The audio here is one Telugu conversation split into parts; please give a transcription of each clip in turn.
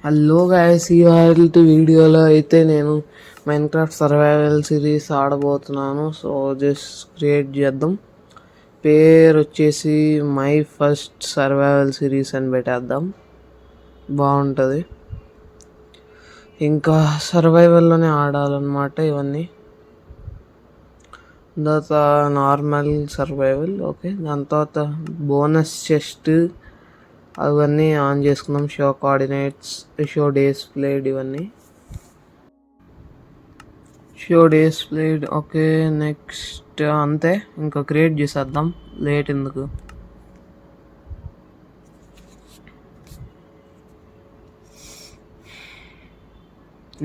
హలో గైస్, ఇవాళ వీడియోలో అయితే నేను మైన్క్రాఫ్ట్ సర్వైవల్ సిరీస్ ఆడబోతున్నాను. సో జస్ట్ క్రియేట్ చేద్దాం. పేరు వచ్చేసి మై ఫస్ట్ సర్వైవల్ సిరీస్ అని పెట్టేద్దాం, బాగుంటుంది. ఇంకా సర్వైవల్లోనే ఆడాలన్నమాట ఇవన్నీ. తర్వాత నార్మల్ సర్వైవల్, ఓకే. దాని తర్వాత బోనస్ చెస్ట్ అవన్నీ ఆన్ చేసుకుందాం. Show coordinates, show days played, ఇవన్నీ show days played. Okay, next అంతే, ఇంకా క్రియేట్ చేసేద్దాం. లేట్ ఎందుకు,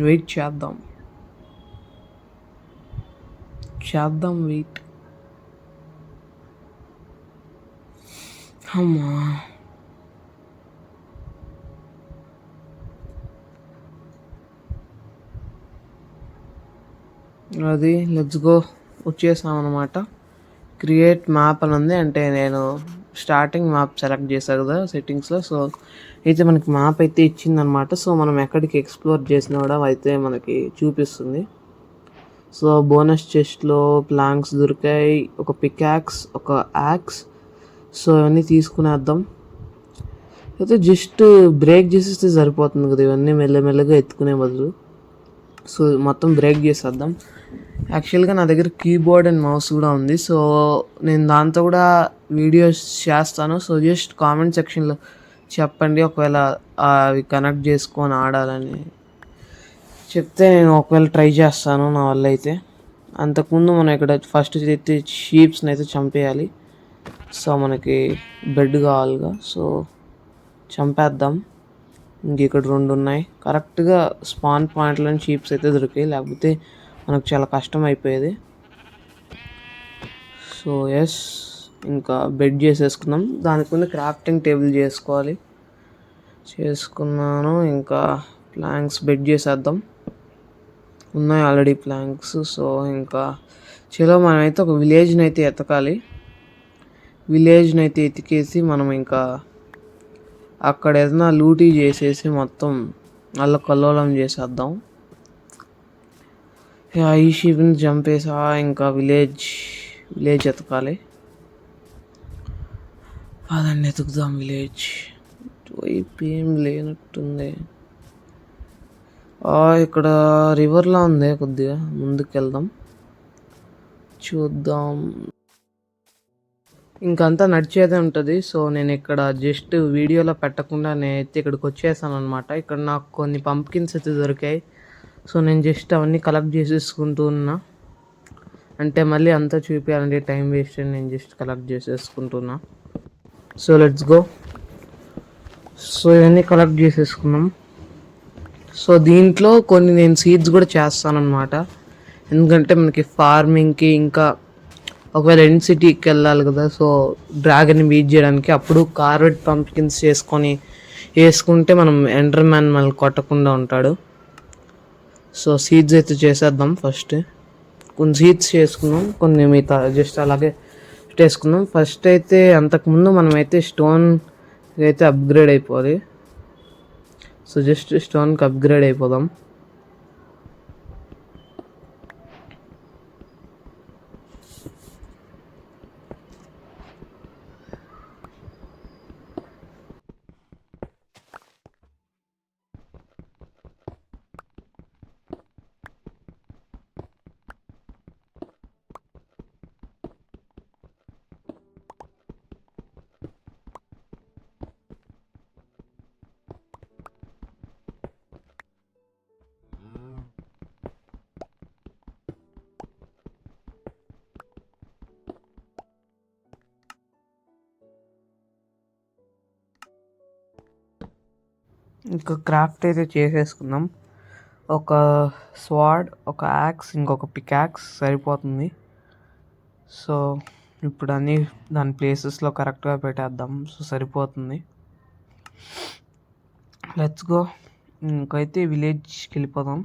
వెయిట్ చేద్దాం వెయిట్. అమ్మా, అది లెట్స్ గో. వచ్చేసాం అనమాట. క్రియేట్ మ్యాప్ అని ఉంది, అంటే నేను స్టార్టింగ్ మ్యాప్ సెలెక్ట్ చేశాను కదా సెట్టింగ్స్లో. సో అయితే మనకి మ్యాప్ అయితే ఇచ్చిందనమాట. సో మనం ఎక్కడికి ఎక్స్ప్లోర్ చేసినా కూడా అయితే మనకి చూపిస్తుంది. సో బోనస్ చెస్ట్లో ప్లాంక్స్ దొరికాయి, ఒక పికాక్స్, ఒక యాక్స్. సో ఇవన్నీ తీసుకునేద్దాం. అయితే జస్ట్ బ్రేక్ చేసేస్తే సరిపోతుంది కదా, ఇవన్నీ మెల్లమెల్లగా ఎత్తుకునే బదులు. సో మొత్తం బ్రేక్ చేసేద్దాం. యాక్చువల్గా నా దగ్గర కీబోర్డ్ అండ్ మౌస్ కూడా ఉంది. సో నేను దాంతో కూడా వీడియోస్ చేస్తాను. సో జస్ట్ కామెంట్ సెక్షన్లో చెప్పండి, ఒకవేళ అవి కనెక్ట్ చేసుకొని ఆడాలని చెప్తే నేను ఒకవేళ ట్రై చేస్తాను నా వల్ల అయితే. అంతకుముందు మనం ఇక్కడ ఫస్ట్ అయితే షీప్స్ని అయితే చంపేయాలి. సో మనకి బెడ్ కావాలిగా, సో చంపేద్దాం. ఇంక ఇక్కడ 2 ఉన్నాయి. కరెక్ట్గా స్పాన్ పాయింట్లో షీప్స్ అయితే దొరికాయి, లేకపోతే మనకు చాలా కష్టం అయిపోయేది. సో ఎస్, ఇంకా బెడ్ చేసేసుకుందాం. దానికి ముందు క్రాఫ్టింగ్ టేబుల్ చేసుకున్నాను. ఇంకా ప్లాంక్స్ బెడ్ చేసేద్దాం. ఉన్నాయి ఆల్రెడీ ప్లాంక్స్. సో ఇంకా చలో మనమైతే ఒక విలేజ్ని అయితే ఎతకాలి. విలేజ్ని అయితే ఎతికేసి మనం ఇంకా అక్కడ ఏదైనా లూటీ చేసేసి మొత్తం అల్లకల్లోలం చేసేద్దాం. ఈ షీప్ని చంపేసా. ఇంకా విలేజ్ ఎతకాలి. అదండి, ఎతుకుదాం విలేజ్. వైపు ఏం లేనట్టుంది. ఇక్కడ రివర్లా ఉంది, కొద్దిగా ముందుకు వెళ్దాం, చూద్దాం. ఇంకంతా నడిచేదే ఉంటుంది. సో నేను ఇక్కడ జస్ట్ వీడియోలో పెట్టకుండా నేనైతే ఇక్కడికి వచ్చేసాను అనమాట. ఇక్కడ నాకు కొన్ని పంప్కిన్స్ అయితే దొరికాయి. సో నేను జస్ట్ అవన్నీ కలెక్ట్ చేసేసుకుంటూ ఉన్నా. అంటే మళ్ళీ అంతా చూపించాలంటే టైం వేస్ట్ అని నేను జస్ట్ కలెక్ట్ చేసేసుకుంటున్నా. So let's go. సో ఇవన్నీ కలెక్ట్ చేసేసుకున్నాం. సో దీంట్లో కొన్ని నేను సీడ్స్ కూడా చేస్తానన్నమాట. ఎందుకంటే మనకి ఫార్మింగ్కి, ఇంకా ఒకవేళ ఎండ్ సిటీకి వెళ్ళాలి కదా, సో డ్రాగన్ని బీట్ చేయడానికి అప్పుడు కార్వెట్ పంప్కిన్స్ వేసుకుంటే మనం ఎండర్ మ్యాన్ మనల్ని కొట్టకుండా ఉంటాడు. సో సీడ్స్ అయితే చేసేద్దాం. ఫస్ట్ కొన్ని సీడ్స్ చేసుకున్నాం, కొన్ని మిగతా జస్ట్ అలాగే వేసుకుందాం. ఫస్ట్ అయితే అంతకుముందు మనమైతే స్టోన్ అయితే అప్గ్రేడ్ అయిపోవాలి. సో జస్ట్ స్టోన్కి అప్గ్రేడ్ అయిపోదాం. ఇంకా క్రాఫ్ట్ అయితే చేసేసుకుందాం. ఒక స్వాడ్, ఒక యాక్స్, ఇంకొక పికాక్స్ సరిపోతుంది. సో ఇప్పుడు అన్నీ దాని ప్లేసెస్లో కరెక్ట్గా పెట్టేద్దాం. సో సరిపోతుంది. Let's go. ఇంకైతే విలేజ్కి వెళ్ళిపోదాం.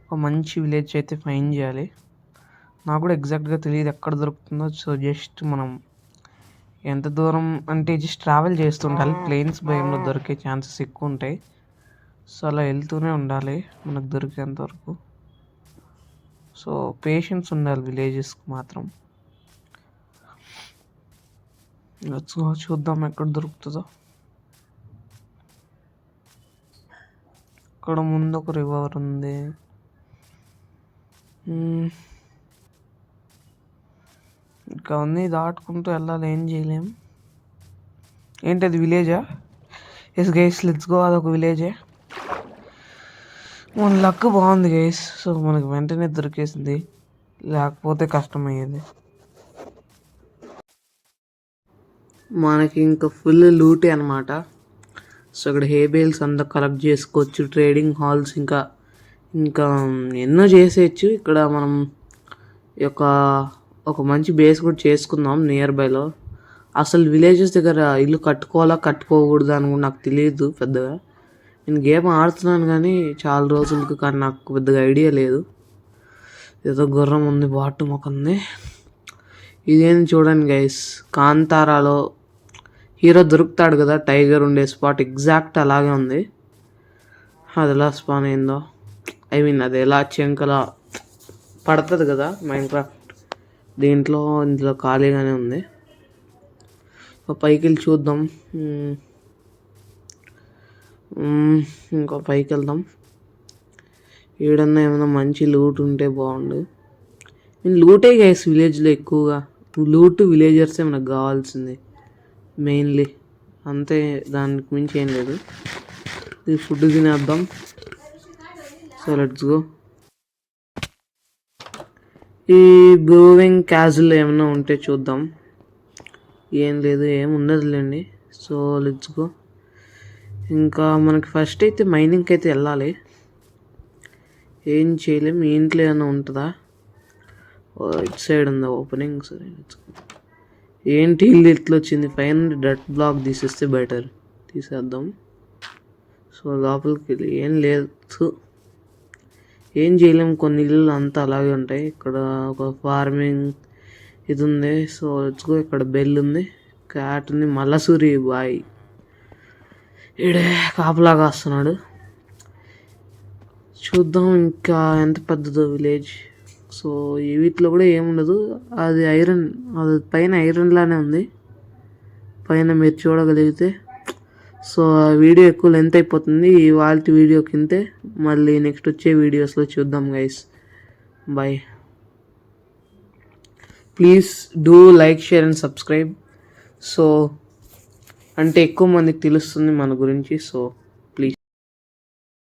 ఒక మంచి విలేజ్ అయితే ఫైండ్ చేయాలి. నాకు కూడా ఎగ్జాక్ట్గా తెలియదు ఎక్కడ దొరుకుతుందో. సో జస్ట్ మనం ఎంత దూరం అంటే జస్ట్ ట్రావెల్ చేస్తుండాలి. ప్లేన్స్ భయంలో దొరికే ఛాన్సెస్ ఎక్కువ ఉంటాయి. సో అలా వెళ్తూనే ఉండాలి మనకు దొరికేంత వరకు. సో పేషెన్స్ ఉండాలి విలేజెస్కి మాత్రం. చూద్దాం ఎక్కడ దొరుకుతుందో. ఇక్కడ ముందు ఒక రివర్ ఉంది. ఇంకా ఉంది, దాటుకుంటూ వెళ్ళాలి, ఏం చేయలేం. ఏంటి అది విలేజా? Yes guys, let's go. అదొక విలేజే. మన లక్ బాగుంది గైస్, సో మనకి వెంటనే దొరికేసింది, లేకపోతే కష్టమయ్యేది. మనకి ఇంకా ఫుల్ లూటే అనమాట. సో ఇక్కడ హే బేల్స్ అంతా కలెక్ట్ చేసుకోవచ్చు, ట్రేడింగ్ హాల్స్ ఇంకా ఇంకా ఎన్నో చేసేయచ్చు. ఇక్కడ మనం ఒక మంచి బేస్ కూడా చేసుకుందాం నియర్ బైలో. అసలు విలేజెస్ దగ్గర ఇల్లు కట్టుకోవాలా కట్టుకోకూడదు అని కూడా నాకు తెలియదు పెద్దగా. నేను గేమ్ ఆడుతున్నాను కానీ చాలా రోజులకు, కానీ నాకు పెద్దగా ఐడియా లేదు. ఏదో గుర్రం ఉంది, బాటు మొక్కంది. ఇదేంటి చూడండి గైస్, కాంతారాలో హీరో దొరుకుతాడు కదా టైగర్ ఉండే స్పాట్, ఎగ్జాక్ట్ అలాగే ఉంది. అది ఎలా స్పాన్ అయిందో, ఐ మీన్ అది ఎలా చెంకలా పడుతుంది కదా మైన్క్రాఫ్ట్, ఇందులో ఖాళీగానే ఉంది. పైకి వెళ్ళి చూద్దాం. ఇంకా పైకి వెళ్దాం. ఏడన్నా ఏమైనా మంచి లూట్ ఉంటే బాగుండు. నేను లూటే గైస్ విలేజ్లో ఎక్కువగా, లూట్ విలేజర్సే మనకు కావాల్సింది మెయిన్లీ, అంతే, దానికి మించి ఏం లేదు. ఇది ఫుడ్ తినేద్దాం. So let's go. ఈ బ్రూవింగ్ క్యాజుల్ ఏమైనా ఉంటే చూద్దాం. ఏం లేదు, ఏం ఉండదులేండి. So let's go. ఇంకా మనకి ఫస్ట్ అయితే మైనింగ్కి అయితే వెళ్ళాలి. ఏం చేయలేం. మీ ఇంట్లో ఏమైనా ఉంటుందా? ఇటు సైడ్ ఉందా ఓపెనింగ్? సరే లెట్స్ గో. ఏంటి ఇల్లు ఇట్లా వచ్చింది? పైన డట్ బ్లాక్ తీసేస్తే బెటర్. తీసేద్దాం. సో లోపలికి వెళ్ళి ఏం లేదు, ఏం చేయలేం. కొన్ని ఇల్లు అంతా అలాగే ఉంటాయి. ఇక్కడ ఒక ఫార్మింగ్ ఇది ఉంది. So let's go. ఇక్కడ బెల్ ఉంది, క్యాట్ ఉంది, మల్లసూరి బాయ్ ఈడే కాపలాగా వస్తున్నాడు. చూద్దాం ఇంకా ఎంత పెద్దదో విలేజ్. సో వీటిలో కూడా ఏముండదు, అది ఐరన్, అది పైన ఐరన్ లానే ఉంది పైన, మీరు చూడగలిగితే. సో వీడియో ఎక్కువ లెంత్ అయిపోతుంది ఇవాళ వీడియో కింతే. మళ్ళీ నెక్స్ట్ వచ్చే వీడియోస్లో చూద్దాం guys. Bye. Please do like, share and subscribe. So అంటే ఎక్కువ మందికి తెలుస్తుంది మన గురించి. సో